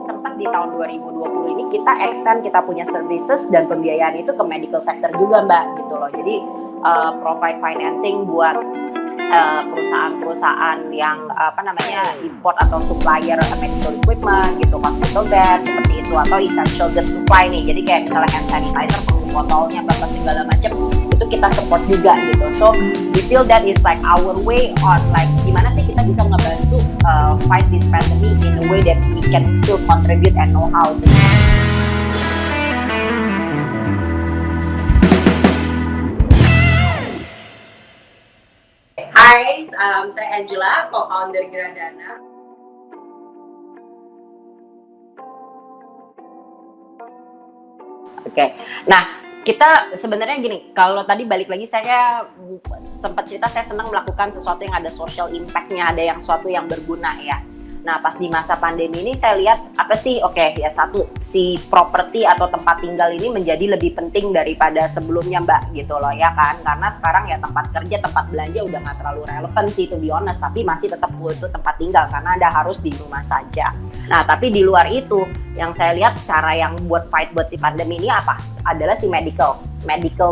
sempat di tahun 2020 ini kita extend kita punya services dan pembiayaan itu ke medical sector juga Mbak gitu loh. Jadi provide financing buat perusahaan-perusahaan yang import atau supplier medical equipment gitu, hospital bed seperti itu, atau essential goods supply nih. Jadi kayak misalnya hand sanitizer perlu botolnya apa segala macam itu kita support juga gitu. So we feel that is like our way on like gimana sih kita bisa ngebantu fight this pandemic in a way that we can still contribute and know how to. Hai, saya Angela, co-founder Geradana. Oke, nah kita sebenarnya gini, kalau tadi balik lagi saya sempat cerita saya senang melakukan sesuatu yang ada social impact-nya, ada yang sesuatu yang berguna ya. Nah pas di masa pandemi ini saya lihat apa sih, ya satu, si properti atau tempat tinggal ini menjadi lebih penting daripada sebelumnya Mbak gitu loh ya kan. Karena sekarang ya tempat kerja, tempat belanja udah gak terlalu relevan sih to be honest, tapi masih tetap butuh tempat tinggal karena Anda harus di rumah saja. Nah tapi di luar itu yang saya lihat cara yang buat fight buat si pandemi ini apa? Adalah si medical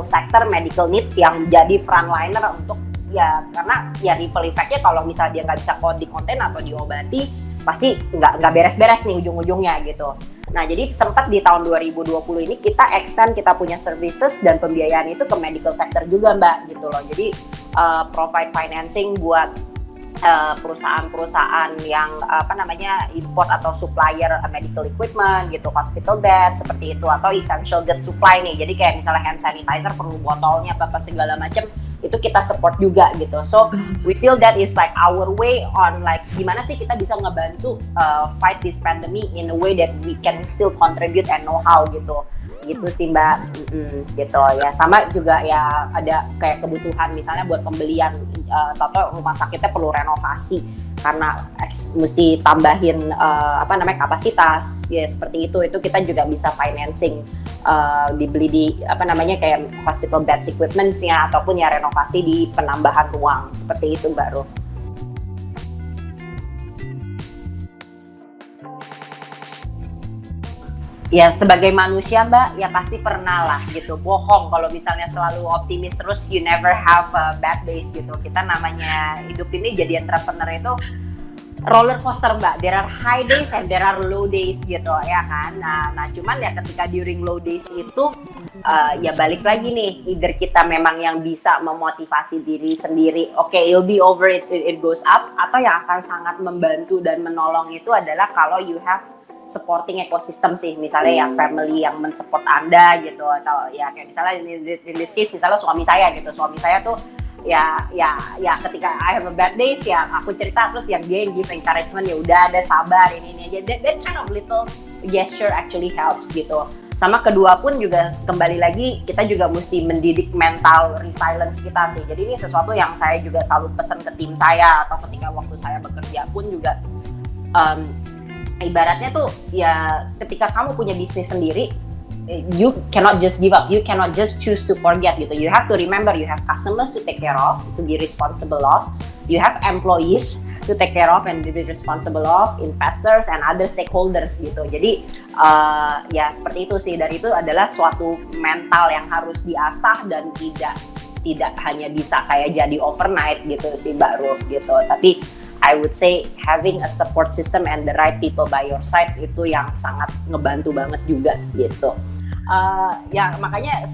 sector, medical needs yang jadi frontliner untuk ya, karena ya ripple effect-nya kalau misalnya dia nggak bisa di konten atau diobati pasti nggak beres-beres nih ujung-ujungnya gitu. Nah jadi sempat di tahun 2020 ini kita extend kita punya services dan pembiayaan itu ke medical sector juga Mbak gitu loh. Jadi provide financing buat perusahaan-perusahaan yang import atau supplier medical equipment gitu, hospital bed seperti itu, atau essential goods supply nih. Jadi kayak misalnya hand sanitizer perlu botolnya apa segala macam itu kita support juga gitu. So we feel that is like our way on like gimana sih kita bisa ngebantu fight this pandemic in a way that we can still contribute and know how gitu sih Mbak. Gitu ya, sama juga ya ada kayak kebutuhan misalnya buat pembelian atau rumah sakitnya perlu renovasi karena mesti tambahin kapasitas ya, seperti itu kita juga bisa financing dibeli di kayak hospital beds equipments-nya ataupun ya renovasi di penambahan ruang seperti itu Mbak Ruf. Ya sebagai manusia Mbak ya pasti pernah lah gitu bohong kalau misalnya selalu optimis terus, you never have bad days gitu. Kita namanya hidup ini jadi entrepreneur itu roller coaster Mbak, there are high days and there are low days gitu ya kan. Nah cuman ya ketika during low days itu ya balik lagi nih, either kita memang yang bisa memotivasi diri sendiri, it'll be over, it goes up, atau yang akan sangat membantu dan menolong itu adalah kalau you have supporting ekosistem sih, misalnya ya family yang mensupport Anda gitu, atau ya kayak misalnya in this case misalnya suami saya tuh ya ketika I have a bad days ya aku cerita terus yang dia yang give encouragement, ya udah ada sabar ini aja, that kind of little gesture actually helps gitu. Sama kedua pun juga kembali lagi kita juga mesti mendidik mental resilience kita sih. Jadi ini sesuatu yang saya juga selalu pesan ke tim saya atau ketika waktu saya bekerja pun juga ibaratnya tuh ya ketika kamu punya bisnis sendiri, you cannot just give up, you cannot just choose to forget gitu. You have to remember you have customers to take care of, to be responsible of, you have employees to take care of and be responsible of, investors and other stakeholders gitu. Jadi ya seperti itu sih, dari itu adalah suatu mental yang harus diasah dan tidak hanya bisa kayak jadi overnight gitu sih Mbak Ruf gitu. Tapi I would say having a support system and the right people by your side itu yang sangat ngebantu banget juga gitu. Ya makanya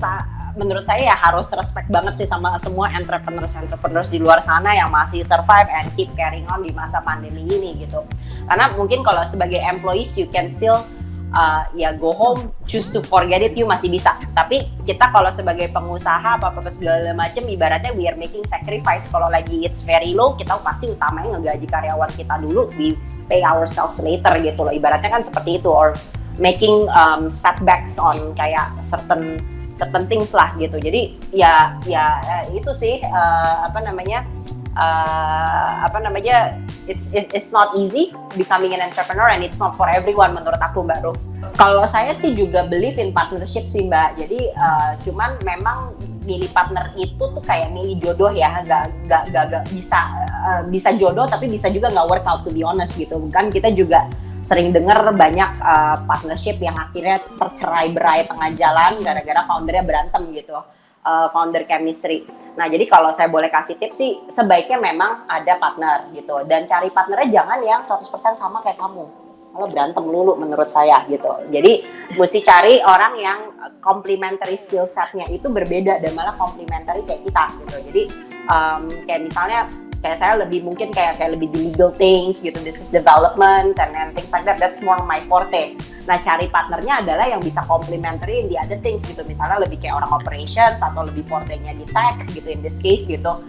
menurut saya ya harus respect banget sih sama semua entrepreneurs di luar sana yang masih survive and keep carrying on di masa pandemi ini gitu. Karena mungkin kalau sebagai employees you can still ya go home, choose to forget it, you masih bisa. Tapi kita kalau sebagai pengusaha apa segala macam, ibaratnya we are making sacrifice. Kalau lagi it's very low, kita pasti utamanya ngegaji karyawan kita dulu, we pay ourselves later gitu loh. Ibaratnya kan seperti itu, or making setbacks on kayak certain things lah gitu. Jadi ya itu sih it's not easy becoming an entrepreneur and it's not for everyone menurut aku Mbak Ruf. Kalau saya sih juga believe in partnership sih Mbak. Jadi cuman memang milih partner itu tuh kayak milih jodoh ya, nggak bisa jodoh tapi bisa juga nggak work out to be honest gitu. Kan kita juga sering dengar banyak partnership yang akhirnya tercerai-berai tengah jalan gara-gara foundernya berantem gitu, founder chemistry. Nah, jadi kalau saya boleh kasih tips sih, sebaiknya memang ada partner gitu, dan cari partnernya jangan yang 100% sama kayak kamu. Kalau berantem lulu menurut saya gitu. Jadi mesti cari orang yang complementary skill set-nya itu berbeda dan malah complementary kayak kita gitu. Jadi kayak misalnya kayak saya lebih mungkin kayak lebih di legal things gitu, business development and things like that. That's more my forte. Nah, cari partnernya adalah yang bisa complementary in the other things gitu. Misalnya lebih kayak orang operations atau lebih forte-nya di tech gitu in this case gitu.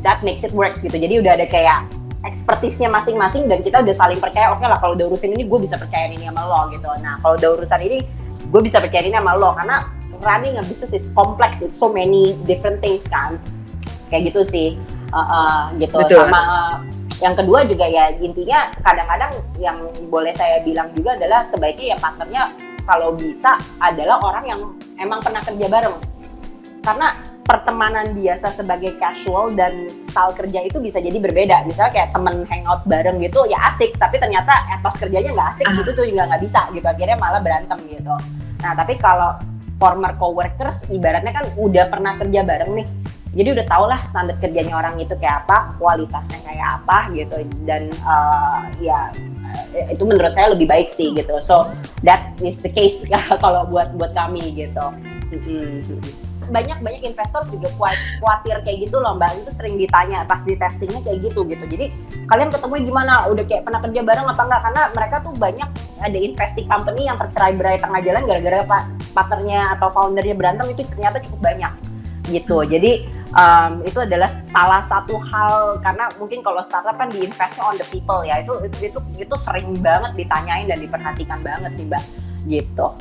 That makes it works gitu. Jadi udah ada kayak expertise-nya masing-masing dan kita udah saling percaya, oke lah kalau udah urusin ini gue bisa percayain ini sama lo gitu. Nah, kalau udah urusan ini gue bisa percayain ini sama lo, karena running a business is complex, it's so many different things kan. Kayak gitu sih. Gitu. Betul. Sama yang kedua juga ya, intinya kadang-kadang yang boleh saya bilang juga adalah sebaiknya ya partnernya kalau bisa adalah orang yang emang pernah kerja bareng. Karena pertemanan biasa sebagai casual dan style kerja itu bisa jadi berbeda. Misalnya kayak temen hangout bareng gitu ya asik, tapi ternyata etos kerjanya nggak asik gitu tuh juga nggak bisa gitu, akhirnya malah berantem gitu. Nah, tapi kalau former coworkers ibaratnya kan udah pernah kerja bareng nih, jadi udah tau lah standar kerjanya orang itu kayak apa, kualitasnya kayak apa gitu, dan itu menurut saya lebih baik sih gitu. So that is the case kalau buat kami gitu. Banyak investor juga khawatir kayak gitu loh Mbak, itu sering ditanya pas di testingnya kayak gitu. Jadi kalian ketemu gimana, udah kayak pernah kerja bareng apa enggak, karena mereka tuh banyak ada investing company yang tercerai-berai tengah jalan gara-gara partnernya atau foundernya berantem, itu ternyata cukup banyak gitu. Jadi itu adalah salah satu hal, karena mungkin kalau startup kan di investnya on the people ya, itu sering banget ditanyain dan diperhatikan banget sih Mbak gitu.